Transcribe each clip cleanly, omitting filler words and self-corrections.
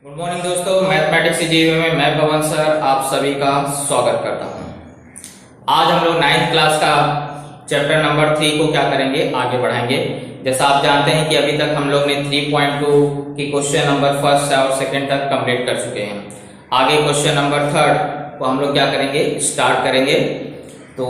Good morning दोस्तों, mathematics जीवी में मैं पवन सर आप सभी का स्वागत करता हूं। आज हम लोग 9th क्लास का चैप्टर नंबर 3 को क्या करेंगे, आगे बढ़ाएंगे। जैसा आप जानते हैं कि अभी तक हम लोग ने 3.2 की क्वेश्चन नंबर फर्स्ट और सेकंड तक कंप्लीट कर चुके हैं। आगे क्वेश्चन नंबर 3 को हम लोग क्या करेंगे, स्टार्ट करेंगे। तो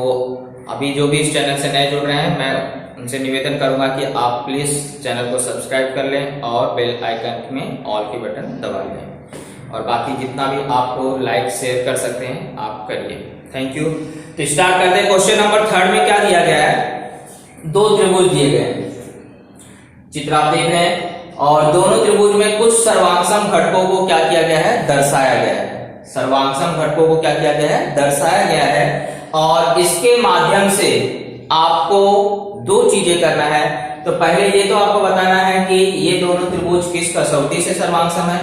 अभी जो भी इस चैनल से नए जुड़ रहे हैं, मैं उनसे निवेदन करूंगा कि आप प्लीज चैनल को सब्सक्राइब कर लें और बेल आइकन में ऑल की बटन दबा लें, और बाकी जितना भी आपको लाइक शेयर कर सकते हैं आप करिए। Thank you. तो स्टार्ट करते हैं। क्वेश्चन नंबर 3 में क्या दिया गया है, दो त्रिभुज दिए गए हैं, चित्र आप देख रहे हैं, और दोनों त्रिभुज में कुछ सर्वांगसम घटकों को क्या किया गया है, दर्शाया गया है। सर्वांगसम घटकों को क्या किया गया है, दर्शाया गया है। और इसके माध्यम से आपको दो चीजें करना है। तो पहले ये तो आपको बताना है कि ये दोनों त्रिभुज किस कसौटी से सर्वांगसम है,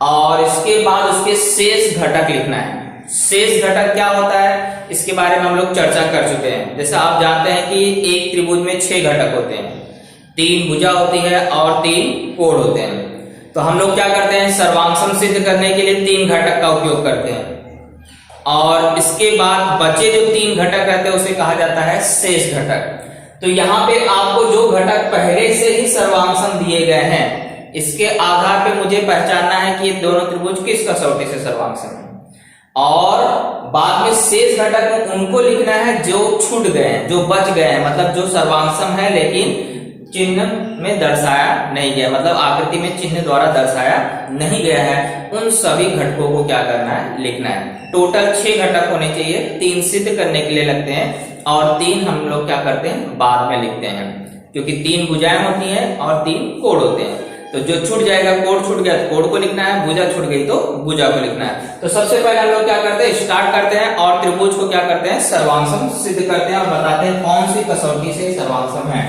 और इसके बाद उसके शेष घटक लिखना है। शेष घटक क्या होता है, इसके बारे में हम लोग चर्चा कर चुके हैं। जैसे आप जानते हैं कि एक त्रिभुज में 6 घटक होते हैं, 3 भुजा होती है और 3 कोण होते हैं। तो हम लोग क्या करते हैं, सर्वांगसम सिद्ध करने के लिए 3 घटक का उपयोग करते हैं, और इसके बाद बचे जो 3 घटक रहते हैं उसे कहा जाता है शेष घटक। तो यहाँ पे आपको जो घटक पहले से ही सर्वांगसम दिए गए हैं, इसके आधार पे मुझे पहचानना है कि ये दोनों त्रिभुज किस कसौटी से सर्वांगसम है, और बाद में शेष घटक में उनको लिखना है जो छूट गए हैं, जो बच गए हैं, मतलब जो सर्वांगसम है लेकिन चिन्ह में दर्शाया नहीं गया, मतलब आकृति में चिन्ह द्वारा दर्शाया नहीं गया है, उन सभी घटकों को क्या करना है, लिखना है। टोटल 6 घटक होने चाहिए, 3 सिद्ध करने के लिए लगते हैं, और 3 हम लोग क्या करते हैं, बाद में लिखते हैं, क्योंकि 3 भुजाएं होती हैं और 3 कोण होते हैं। तो जो छूट जाएगा, कोण छूट गया तो कोण को लिखना है, भुजा छूट गई तो भुजा को लिखना है। तो सबसे पहले हम लोग क्या करते हैं, स्टार्ट करते हैं और त्रिभुज को क्या करते हैं, सर्वांगसम सिद्ध करते हैं, और बताते हैं कौन सी कसौटी से सर्वांगसम है।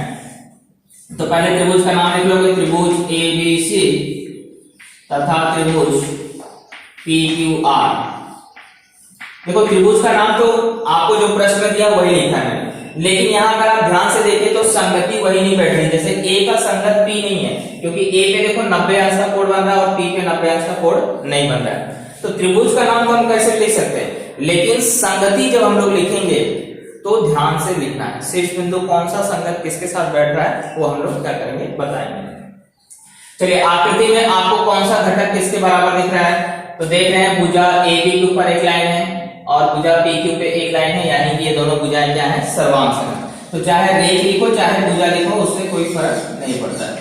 तो पहले त्रिभुज का नाम लिख लोगे, त्रिभुज ABC तथा त्रिभुज PQR। देखो त्रिभुज का नाम तो आपको जो प्रश्न दिया वही लिखा है, लेकिन यहाँ अगर आप ध्यान से देखें तो संगति वही नहीं बैठ रही। जैसे A का संगत P नहीं है, क्योंकि A पे देखो 90 अंश का कोण बन रहा है और P पे 90 अंश का कोण नहीं बन रहा है। तो त्रिभुज का नाम तो हम कैसे लिख सकते हैं, लेकिन संगति जब हम लोग लिखेंगे तो ध्यान से लिखना है। शीर्ष बिंदु कौन सा संगत किसके साथ बैठ रहा है वो हम लोग क्या करेंगे, बताएंगे। चलिए, आकृति में आपको कौन सा घटक किसके बराबर दिख रहा है, तो देख रहे हैं भुजा AB के ऊपर एक लाइन है और भुजा PQ पे एक लाइन है, यानी कि ये दोनों भुजाएं क्या है, सर्वांगसम है। तो चाहे रेख लिखो चाहे भुजा लिखो, उससे कोई फर्क नहीं पड़ता है।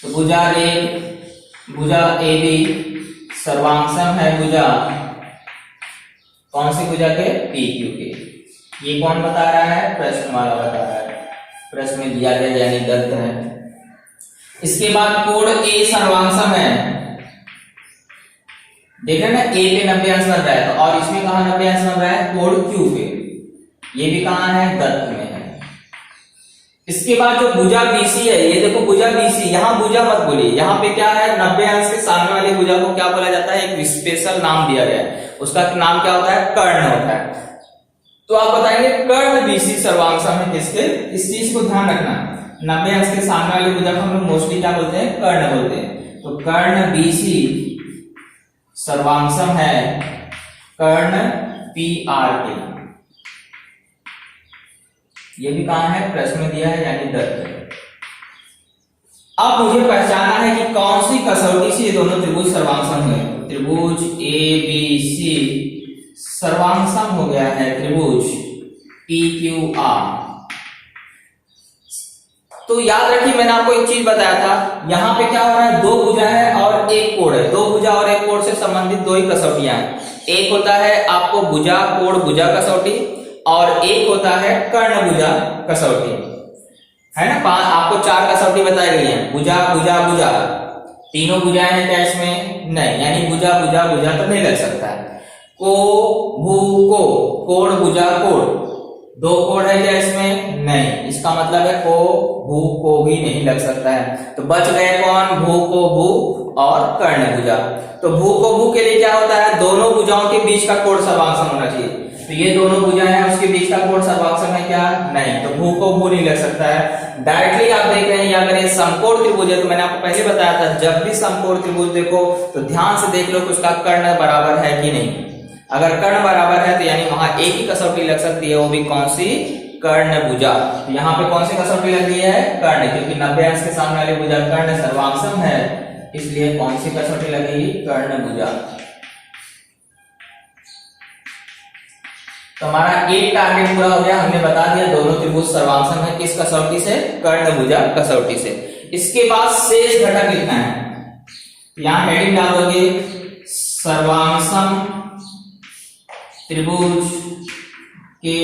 तो भुजा रेख, भुजा AB सर्वांगसम है भुजा, कौन सी भुजा के, PQ के। ये कौन बता रहा है, प्रश्न वाला बता रहा है, प्रश्न में दिया गया यानी दत्त है। इसके बाद कोण A सर्वांगसम है, देख रहे हैं ना, A पे 90 अंश बन रहा है, तो और इसमें कहां 90 अंश बन रहा है, कोण Q पे, ये भी कहां है, दत्त में है। इसके बाद जो भुजा BC है, ये देखो भुजा BC, यहां भुजा मत बोलिए, यहाँ पे क्या है, 90 अंश के सामने वाली भुजा को क्या बोला जाता है, एक स्पेशल नाम दिया गया है, उसका नाम क्या होता है, कर्ण होता है। तो आप बताएंगे कर्ण BC सर्वांगसम है किसके, इस चीज को ध्यान रखना। 90 अंश के सामने वाली भुजा को हम लोग मोस्टली क्या बोलते हैं, कर्ण बोलते हैं। तो कर्ण BC सर्वांगसम है कर्ण PR के, ये भी कहां है, प्रश्न में दिया है यानी दत्त। अब मुझे पहचानना है कि कौन सी कसौटी से ये दोनों त्रिभुज सर्वांगसम हुए। त्रिभुज ABC सर्वांगसम हो गया है त्रिभुज PQR। तो याद रखिए, मैंने आपको एक चीज बताया था, यहाँ पे क्या हो रहा है, 2 भुजा है और एक कोण है। 2 भुजा और एक कोण से संबंधित 2 ही कसौटियां हैं। एक होता है आपको भुजा कोण भुजा कसौटी, और एक होता है कर्ण भुजा कसौटी, है ना। आपको 4 कसौटी बताई गई है, भुजा भुजा भुजा, तीनों भुजाएं हैं क्या इसमें, नहीं, यानी भुजा भुजा भुजा तो नहीं लग सकता है। को भू को, कोण भुजा कोण, 2 कोण है क्या इसमें, नहीं, इसका मतलब है को भू को भी नहीं लग सकता है। तो बच गए कौन, भू को भू और कर्ण भुजा। तो भू को भू के लिए क्या होता है, दोनों भुजाओं के बीच का कोण सर्वांगसम होना चाहिए। तो ये दोनों भुजाएं हैं, उसके बीच का कोण सर्वांगसम है क्या? नहीं। तो भू को भू नहीं लग सकता है। डायरेक्टली आप देख रहे हैं अगर ये समकोण त्रिभुज है, तो मैंने आपको पहले बताया था जब भी समकोण त्रिभुज देखो तो ध्यान से देख लो कि उसका कर्ण बराबर है कि नहीं। अगर कर्ण बराबर है तो यानी वहां एक ही कसौटी लग सकती है, वो भी कौन सी? कर्ण भुजा। तो यहाँ पे कौन सी कसौटी लग रही है? कर्ण, क्योंकि 90 अंश के सामने वाली भुजा कर्ण सर्वांगसम है, इसलिए कौन सी कसौटी लगेगी? कर्ण भुजा। तो हमारा एक टारगेट पूरा हो गया, हमने बता दिया दोनों त्रिभुज सर्वांगसम है, किस कसौटी से? कर्ण भुजा कसौटी से। इसके बाद शेष घटक लिखना है। यहां हेडिंग डाल दोगे सर्वांगसम त्रिभुज के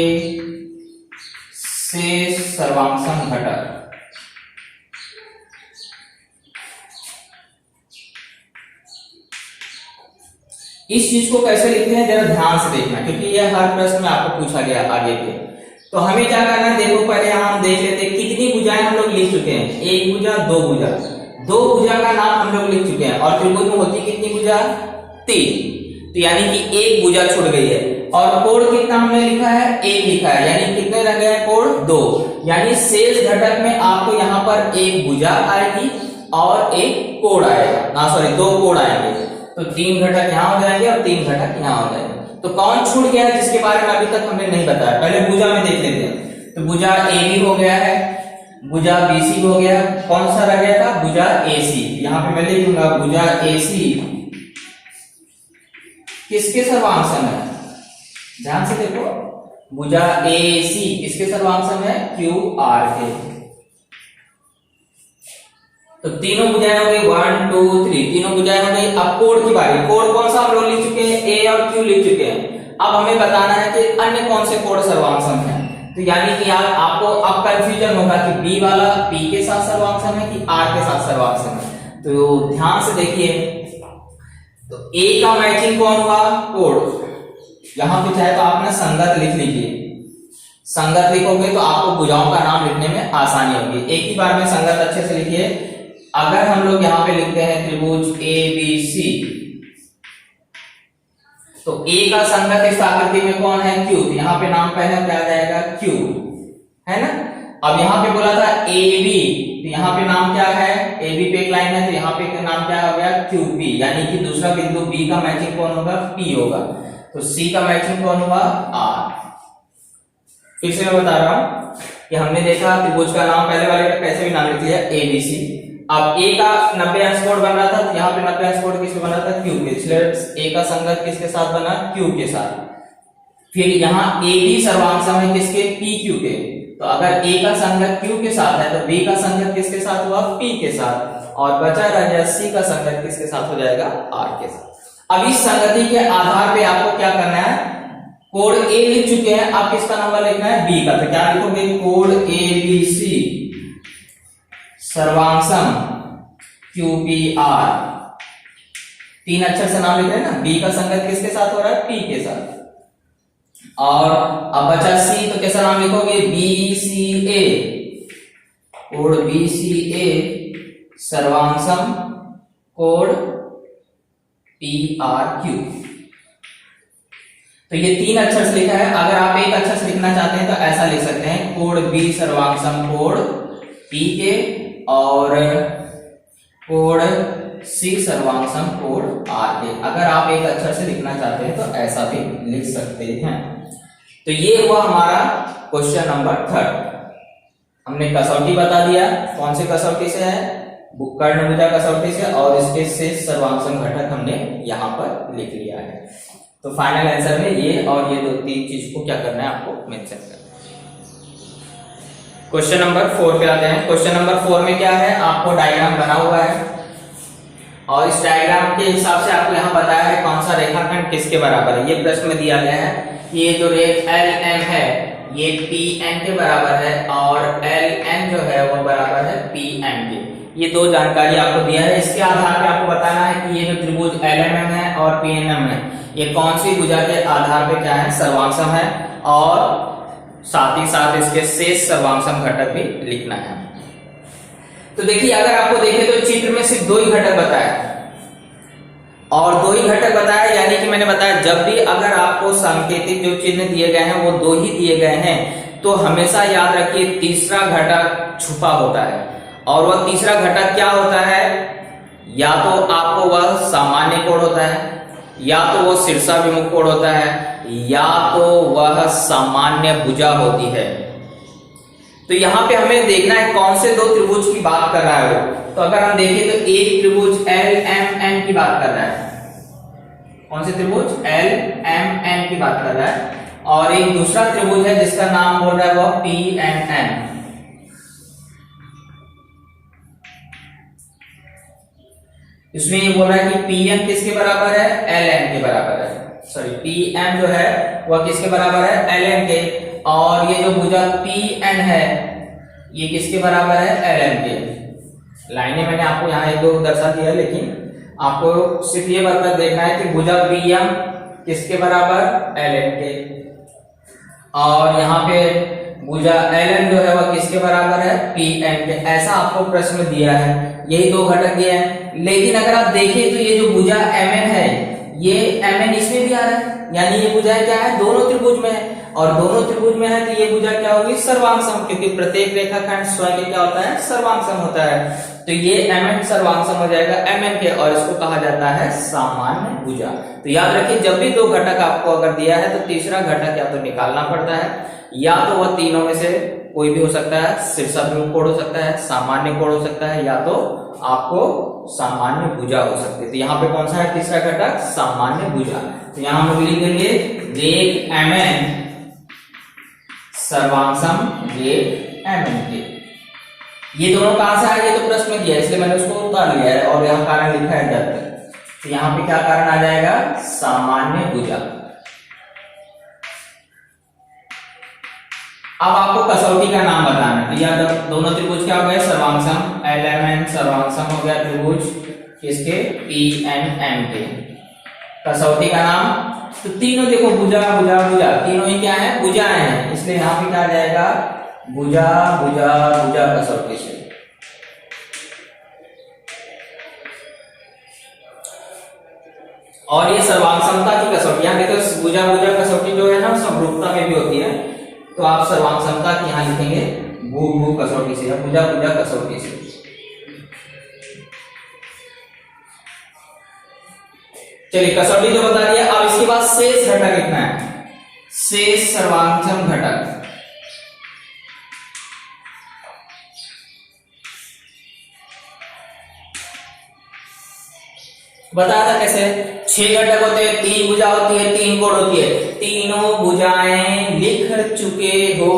शेष सर्वांगसम घटक। इस चीज को कैसे लिखते हैं जरा ध्यान से देखना, क्योंकि यह हर प्रश्न में आपको पूछा गया आगे के। तो हमें क्या करना है, देखो पहले हम देख लेते हैं कितनी भुजाएं हम लोग लिख चुके हैं। एक भुजा, दो भुजा, दो भुजा का नाम हम लोग लिख चुके हैं, और त्रिभुज में होती कितनी भुजा? 3। तो यानी कि एक भुजा छूट गई है। और कोण कितना हमने लिखा है? 1 लिखा है, यानी कितने रह गए कोण? 2। यानी शेष घटक में आपको यहाँ पर एक भुजा आएगी और एक कोण आएगा, सॉरी 2 कोण आएंगे। तो 3 घटक यहाँ हो जाएंगे और 3 घटक यहाँ हो जाएंगे। तो कौन छूट गया है जिसके बारे में अभी तक हमने नहीं बताया? पहले भुजा में देख लेते हैं। तो भुजा AB हो गया है, भुजा BC हो गया, कौन सा रह गया था? भुजा AC। यहाँ पे मैं लिखूंगा भुजा AC किसके सर्वांगसम है? ध्यान से देखो, भुजा AC किसके सर्वांगसम है? QR के। तो तीनों भुजाएं हो गई 1 2 3, तीनों भुजाएं हो गई। अब कोण की बारी। कोण कौन सा हम लोग लिख चुके हैं? A और Q लिख चुके हैं। अब हमें बताना है कि अन्य कौन से कोण सर्वांगसम है। तो यानी कि आपको अब कंफ्यूजन होगा कि B वाला P के साथ सर्वांगसम है कि R के साथ सर्वांगसम है। तो ध्यान से देखिए, तो A का मैचिंग कौन हुआ? कोण। यहां पे चाहे तो आपने संगत लिख लीजिए, संगत लिखोगे तो आपको भुजाओं का नाम लिखने में आसानी होगी। एक ही बार में संगत अच्छे से लिखिए। अगर हम लोग यहाँ पे लिखते हैं त्रिभुज ABC, तो A का संगत इस आकृति में कौन है? Q। तो यहाँ पे नाम पहले क्या आ जाएगा? Q, है ना। अब यहाँ पे बोला था AB, तो यहाँ पे नाम क्या है? AB पे एक लाइन है, तो यहाँ पे नाम क्या हो गया? QP। यानी कि दूसरा बिंदु B का मैचिंग कौन होगा? P होगा। तो C का मैचिंग कौन हुआ? R। फिर से मैं बता रहा हूं कि हमने देखा त्रिभुज का नाम पहले वाले का कैसे भी नाम लिख लिया ABC। अब A का 90 अंश कोण बन रहा था, तो यहाँ पे 90 अंश कोण किससे बना था? Q के, इसलिए A का संगत किसके साथ बना? Q के साथ। फिर यहाँ AB सर्वांगसम है किसके? PQ के। तो अगर A का संगत Q के साथ है तो B का संगत किसके साथ हुआ? P के साथ। और बचा रह गया C का संगत किसके साथ हो जाएगा? R के साथ। अब इस संगति के आधार पे आपको क्या करना है? कोण A लिख चुके हैं, आप किसका नंबर लिखना है? B का। तो क्या लिखोगे? कोण ABC सर्वांगसम QPR। 3 अक्षर से नाम लिख रहे हैं ना। B का संगत किसके साथ हो रहा है? P के साथ। और अब बचा C, तो कैसा नाम लिखोगे? BCA। कोण BCA सर्वांगसम कोण PRQ। तो ये 3 अक्षर से लिखा है। अगर आप एक अक्षर से लिखना चाहते हैं तो ऐसा लिख सकते हैं, कोण B सर्वांगसम कोण P के और कोण C सर्वांगसम कोण R के। अगर आप एक अक्षर से लिखना चाहते हैं तो ऐसा भी लिख सकते हैं। तो ये हुआ हमारा क्वेश्चन नंबर 3। हमने कसौटी बता दिया, कौन से कसौटी से है? कर्ण भुजा कसौटी से, और इसके शेष सर्वांगसम घटक हमने यहाँ पर लिख लिया है। तो फाइनल आंसर में ये और ये 2-3 चीज को क्या करना है आपको मेंशन करना है। क्वेश्चन नंबर 4 पे आते हैं। क्वेश्चन नंबर 4 में क्या है? आपको डायग्राम बना हुआ है और इस डायग्राम के हिसाब से आपको यहाँ बताया है कौन सा रेखाखंड किसके बराबर है। ये प्रश्न में दिया गया है कि ये जो रेख LM है ये PN के बराबर है और LN जो है वो बराबर है PN के। ये 2 जानकारी आपको दिया है। इसके आधार पे आपको बताना है कि ये जो त्रिभुज LMN है और PNM है ये कौन सी भुजा के आधार पे क्या है? सर्वांगसम है, और साथ ही साथ इसके शेष सर्वांगसम घटक भी लिखना है। तो देखिए, अगर आपको देखें तो चित्र में सिर्फ 2 ही घटक बताया और 2 ही घटक बताया, यानी कि मैंने बताया जब भी अगर आपको सांकेतिक जो चिन्ह दिए गए हैं वो दो ही दिए गए हैं तो हमेशा याद रखिए तीसरा घटक छुपा होता है। और वह तीसरा घटक क्या होता है? या तो आपको वह सामान्य कोण होता है, या तो वह शीर्षाभिमुख कोण होता है, या तो वह सामान्य भुजा होती है। तो यहाँ पे हमें देखना है कौन से दो त्रिभुज की बात कर रहा है वो। तो अगर हम देखें तो एक त्रिभुज LMN की बात कर रहा है। कौन से त्रिभुज? LMN की बात कर रहा है। और एक दूसरा त्रिभुज है जिसका नाम बोल रहा है वो PNN। इसमें ये बोल रहा है कि PM किसके बराबर है? LN के बराबर है। सॉरी, PM जो है वह किसके बराबर है? LN के। और ये जो भुजा PN है ये किसके बराबर है? LN के। लाइनें मैंने आपको यहाँ एक दो दर्शा दिया है, लेकिन आपको सिर्फ ये बात देखना है कि भुजा PM किसके बराबर? LN के। और यहाँ पे भुजा LN जो है वह किसके बराबर है? PN के। ऐसा आपको प्रश्न में दिया है, यही दो घटक दिए हैं। लेकिन अगर आप देखें तो ये जो भुजा MN है ये MN इसमें भी आ रहा है, यानी ये भुजा क्या है? दोनों त्रिभुज में है। और दोनों त्रिभुज में है तो ये भुजा क्या होगी? सर्वांगसम, क्योंकि प्रत्येक रेखाखंड स्वयं क्या होता है? सर्वांगसम होता है। तो ये MN सर्वांगसम हो जाएगा MN के, और इसको कहा जाता है सामान्य भुजा। तो याद रखिए जब भी दो घटक आपको अगर दिया है तो तीसरा घटक या तो निकालना पड़ता है, या तो वह तीनों में से कोई भी हो सकता है। शीर्षाभिमुख कोण हो सकता है, सामान्य कोण हो सकता है, या तो आपको सामान्य भुजा हो सकती है। तो यहाँ पे कौन सा है तीसरा घटक? सामान्य भुजा। तो यहाँ हम लिख देंगे रेख MN सर्वांगसम रेख MN के। ये दोनों कहां से आए? ये तो प्रश्न में दिया है इसलिए मैंने उसको उतार लिया है और यहाँ कारण लिखा है दत्त। तो यहाँ पे क्या कारण आ जाएगा? सामान्य भुजा। अब आपको कसौटी का नाम बताना है। या दोनों त्रिभुज क्या हो गए? सर्वांगसम। LMN सर्वांगसम हो गया त्रिभुज किसके? PNN के। कसौटी का नाम? तो तीनों देखो भुजा भुजा भुजा, तीनों ही क्या है? भुजाएं हैं, इसलिए यहाँ पे क्या आ जाएगा? भुजा भुजा भुजा कसौटी से। और ये सर्वांगसमता की कसौटी, यहाँ देखो भुजा भुजा कसौटी जो है ना समरूपता में भी होती है, तो आप सर्वांगसमता की यहाँ लिखेंगे भू भू कसौटी से या भुजा भुजा कसौटी से। चलिए कसौटी जो बता दिया, अब इसके बाद शेष घटक लिखना है। शेष सर्वांगसम घटक बताया था कैसे? 6 घटक होते हैं, 3 भुजा होती है, 3 कोण होती है। तीनों भुजाएं लिख चुके हो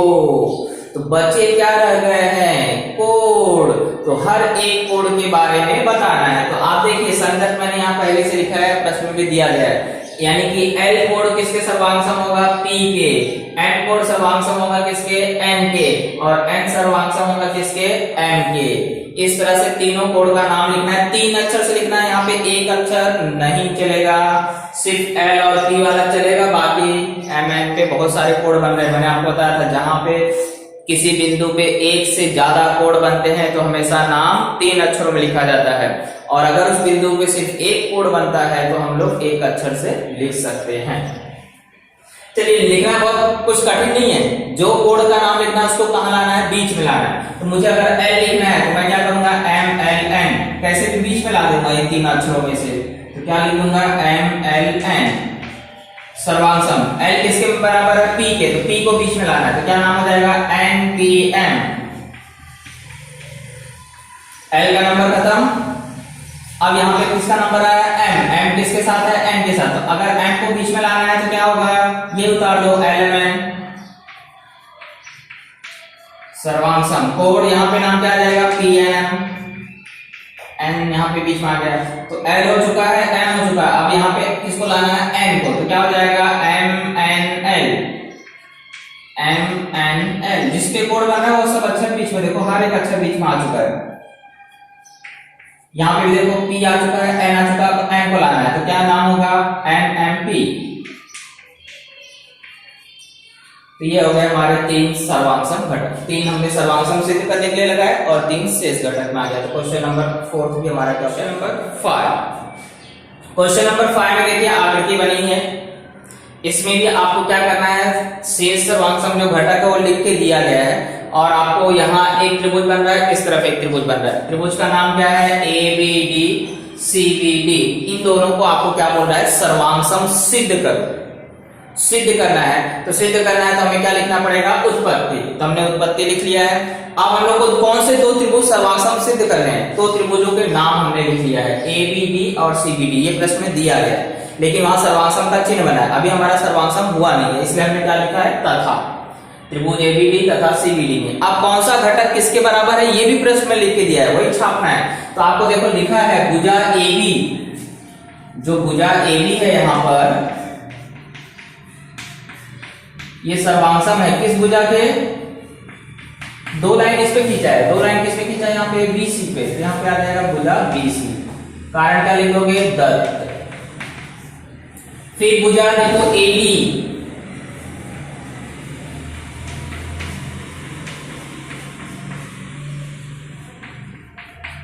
तो बचे क्या रह गए हैं? कोण। तो हर एक कोण के बारे में बताना है। तो आप देखिए संगत मैंने यहाँ पहले से लिखा है, प्रश्न में भी दिया गया है, यानी कि L कोण किसके सर्वांगसम होगा? P के। N कोण सर्वांगसम होगा किसके? N के। और N सर्वांगसम होगा किसके? M के। इस तरह से तीनों कोण का नाम लिखना है, 3 अक्षर से लिखना है। यहाँ पे एक अक्षर नहीं चलेगा, सिर्फ L और P वाला चलेगा, बाकी MN पे बहुत सारे कोण बन रहे हैं। मैंने आपको बताया था जहां पे किसी बिंदु पे एक से ज्यादा कोण बनते हैं तो हमेशा नाम 3 अक्षरों में लिखा जाता है, और अगर उस बिंदु पे सिर्फ एक कोण बनता है तो हम लोग एक अक्षर से लिख सकते हैं। चलिए लिखना बहुत कुछ कठिन नहीं है, जो कोण का नाम लिखना है उसको कहाँ लाना है? बीच में लाना है। तो मुझे अगर L लिखना है तो मैं क्या करूंगा? MLN, कैसे भी बीच में ला दूंगा इन 3 अक्षरों में से। तो क्या लिखूंगा? MLN सर्वांगसम। L किसके बराबर है? P के, तो P को बीच में लाना है तो क्या नाम हो जाएगा? NPM। L का नंबर खत्म। अब यहाँ पे किसका नंबर आया? M। M किसके साथ है? N के साथ। तो अगर M को बीच में लाना है तो क्या होगा? ये उतार दो LMN सर्वांगसम। कोण यहाँ पे नाम क्या आ जाएगा? PN। N यहाँ पे बीच में आ गया, तो L हो चुका है, M हो चुका है। अब यहाँ पे किसको लाना है? N को, तो क्या हो जाएगा? MNL। MNL जिसके कोण बन रहा है वो सब अक्षर बीच में, देखो हर एक अक्षर बीच में आ चुका है। यहाँ पे भी देखो P आ चुका है, N आ चुका है, तो M को लाना है तो क्या नाम होगा? NMP। तो ये हो गए हमारे 3 सर्वांगसम घटक। 3 हमने सर्वांगसम सिद्ध करने के लिए लगाए और 3 शेष घटक में आ गया। तो क्वेश्चन नंबर 4 भी हमारा क्वेश्चन नंबर 5। क्वेश्चन नंबर 5 में देखिए आकृति बनी है, इसमें भी आपको क्या करना है, शेष सर्वांग सम जो घटक है वो लिख के दिया गया है और आपको यहाँ एक त्रिभुज बन रहा है, इस तरफ एक त्रिभुज बन रहा है। त्रिभुज का नाम क्या है, ABD CBD। इन दोनों को आपको क्या बोल रहा है, सर्वांग सम सिद्ध करो, सिद्ध करना है। तो सिद्ध करना है तो हमें क्या लिखना पड़ेगा, उत्पत्ति। तो हमने उत्पत्ति लिख लिया है। अब हम लोग को कौन से दो त्रिभुज सर्वांग सम सिद्ध करने हैं, तो त्रिभुजों के नाम हमने लिख लिया है, ABD और CBD। ये प्रश्न में दिया गया है, लेकिन वहां सर्वांग सम का चिन्ह बना है, अभी हमारा सर्वांग सम हुआ नहीं है, इसलिए हमने क्या लिखा है, तथा। त्रिभुज ABD तथा CBD में अब कौन सा घटक किसके बराबर है, ये भी प्रश्न में लिख के दिया है, वही छापना है। तो आपको देखो लिखा है भुजा AB, जो भुजा AB है यहाँ पर, ये सर्वांग सम है किस भुजा के, दो लाइन इस पे खींचा है, दो लाइन किस पे खींचा है, यहाँ पे BC पे, तो यहाँ पे आ जाएगा भुजा BC। कारण क्या लिखोगे, दत्त। फिर भुजा देखो AD,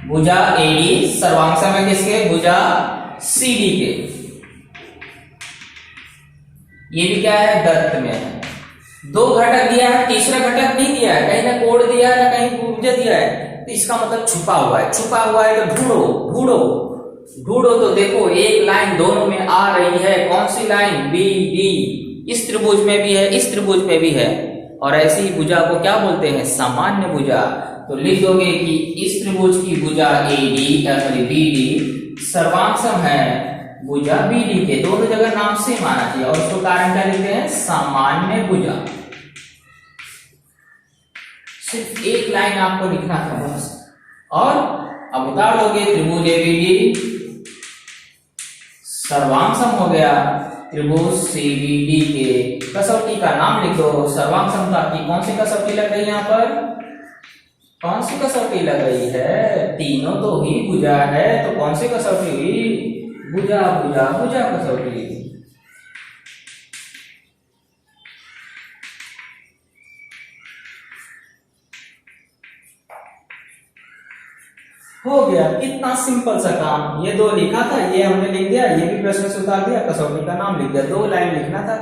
भुजा AD सर्वांग सम है किसके, भुजा CD के। ये भी क्या है, दत्त में है। दो घटक दिया है, तीसरा घटक नहीं दिया है, कहीं ना कोण दिया है ना कहीं भुजा दिया है, तो इसका मतलब छुपा हुआ है। छुपा हुआ है तो ढूंढो ढूंढो ढूंढो। तो देखो एक लाइन दोनों में आ रही है, कौन सी लाइन, BD। इस त्रिभुज में भी है, इस त्रिभुज में भी है, और ऐसी भुजा को क्या बोलते हैं, सामान्य भुजा। तो लिख दोगे कि इस त्रिभुज की भुजा BD सर्वांग सम है भुजा BD के। दोनों जगह नाम से माना चाहिए, और उसको कारण क्या लिखते हैं, सामान्य भुजा। सिर्फ एक लाइन आपको लिखना था बस, और अब उतार दोगे, त्रिभुज ABD सर्वांग सम हो गया त्रिभुज CBD के। कसौटी का नाम लिख दो, सर्वांग समता की कौन सी कसौटी लग रही है, यहाँ पर कौन सी कसौटी लग रही है, तीनों तो ही भुजा है, तो कौन सी कसौटी हुई, भुजा भुजा भुजा कसौटी। हो गया, कितना सिंपल सा काम। ये दो लिखा था, ये हमने लिख दिया, ये भी प्रश्न से उतार दिया, कसौटी का नाम लिख दिया, दो लाइन लिखना था।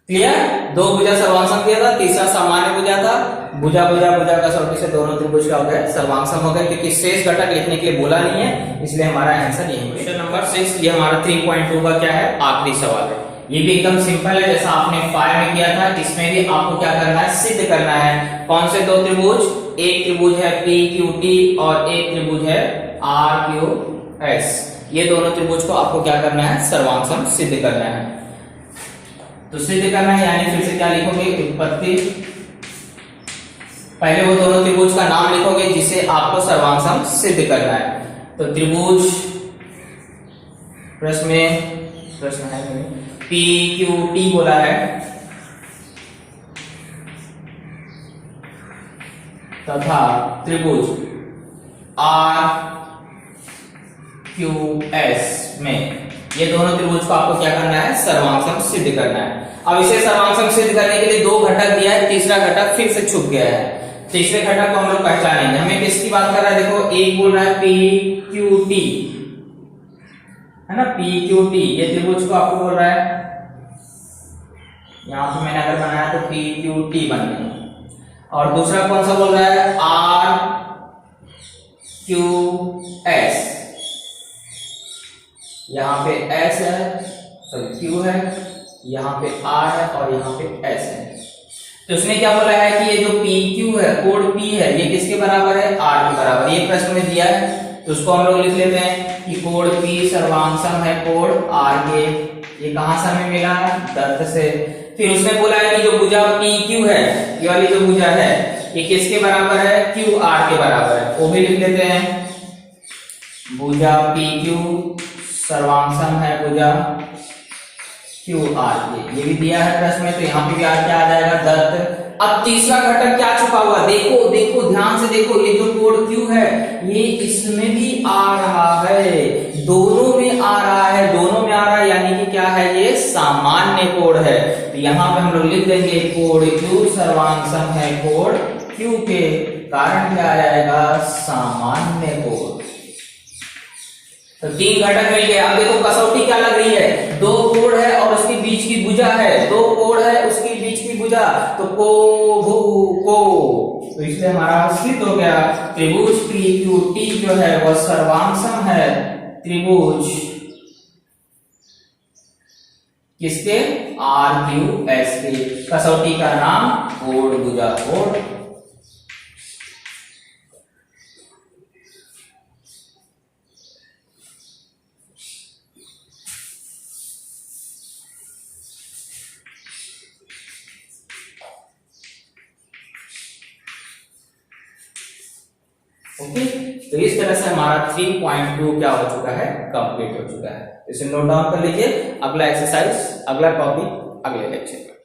क्लियर, दो भुजा सर्वांग सम दिया था, तीसरा सामान्य भुजा था, भुजा भुजा भुजा कसौटी से दोनों त्रिभुज क्या हो गए, सर्वांग सम हो गए, क्योंकि शेष घटक लिखने के लिए बोला नहीं है, इसलिए हमारा आंसर यही है। क्वेश्चन नंबर 6, ये हमारा 3.2 का क्या है, आखिरी सवाल है। ये भी एकदम सिंपल है, जैसा आपने 5 में किया था, इसमें भी आपको क्या करना है, सिद्ध करना है। कौन से दो त्रिभुज, एक त्रिभुज है PQT और एक त्रिभुज है RQS। ये दोनों त्रिभुज को आपको क्या करना है, सर्वांग सम सिद्ध करना है। तो सिद्ध करना है यानी फिर से क्या लिखोगे, उत्पत्ति। पहले वो दोनों त्रिभुज का नाम लिखोगे जिसे आपको सर्वांग सम सिद्ध करना है। तो त्रिभुज प्रश्न है PQT बोला है, तथा त्रिभुज RQS में, ये दोनों त्रिभुज को आपको क्या करना है, सर्वांग सम सिद्ध करना है। अब इसे सर्वांग सम सिद्ध करने के लिए दो घटक दिया है, तीसरा घटक फिर से छुप गया है। तीसरे घटक को हम लोग पहचानेंगे। हमें किसकी बात कर रहा है, देखो एक बोल रहा है PQT, है ना, PQT ये त्रिभुज को आपको बोल रहा है, यहां पे मैंने अगर बनाया तो PQT बन गया। और दूसरा कौन सा बोल रहा है, RQS, यहाँ पे S है, सॉरी Q है, यहाँ पे R है और यहाँ पे S है। तो उसने क्या बोला है कि ये जो PQ है, कोड P है, ये किसके बराबर है, R के बराबर। ये प्रश्न में दिया है, तो उसको हम लोग लिख लेते हैं कि कोड P सर्वांग सम है कोड R के। ये कहां से हमें मिला, दत्त से। फिर उसने बोला है कि जो भुजा PQ है, ये वाली जो भुजा है, ये किसके बराबर है, QR के बराबर है। वो भी लिख लेते हैं, भुजा PQ सर्वांग सम है भुजा QR के। ये भी दिया है प्रश्न में, तो यहाँ पे भी क्या आ जाएगा, दत्त। अब तीसरा घटक क्या छुपा हुआ, देखो देखो ध्यान से देखो, ये जो कोड Q है ये इसमें भी आ रहा है, दोनों में आ रहा है, दोनों में आ रहा है, यानी कि क्या है, ये सामान्य कोड है। तो यहाँ पे हम लोग लिख देंगे कोड Q सर्वांग सम है कोड Q के, कारण क्या आ जाएगा, सामान्य कोड। तो तीन घटक मिल गए। अब देखो कसौटी क्या लग रही है, दो कोण है और उसके बीच की भुजा है, दो कोण है उसके बीच की भुजा, तो को भू को, तो इसलिए हमारा सिद्ध हो गया त्रिभुज PQT जो है वह सर्वांगसम है त्रिभुज किसके, RQS के। कसौटी का नाम कोण भुजा कोण। ओके, तो इस तरह से हमारा 3.2 क्या हो चुका है, कंप्लीट हो चुका है। इसे नोट डाउन कर लीजिए। अगला एक्सरसाइज, अगला टॉपिक अगले लेक्चर में।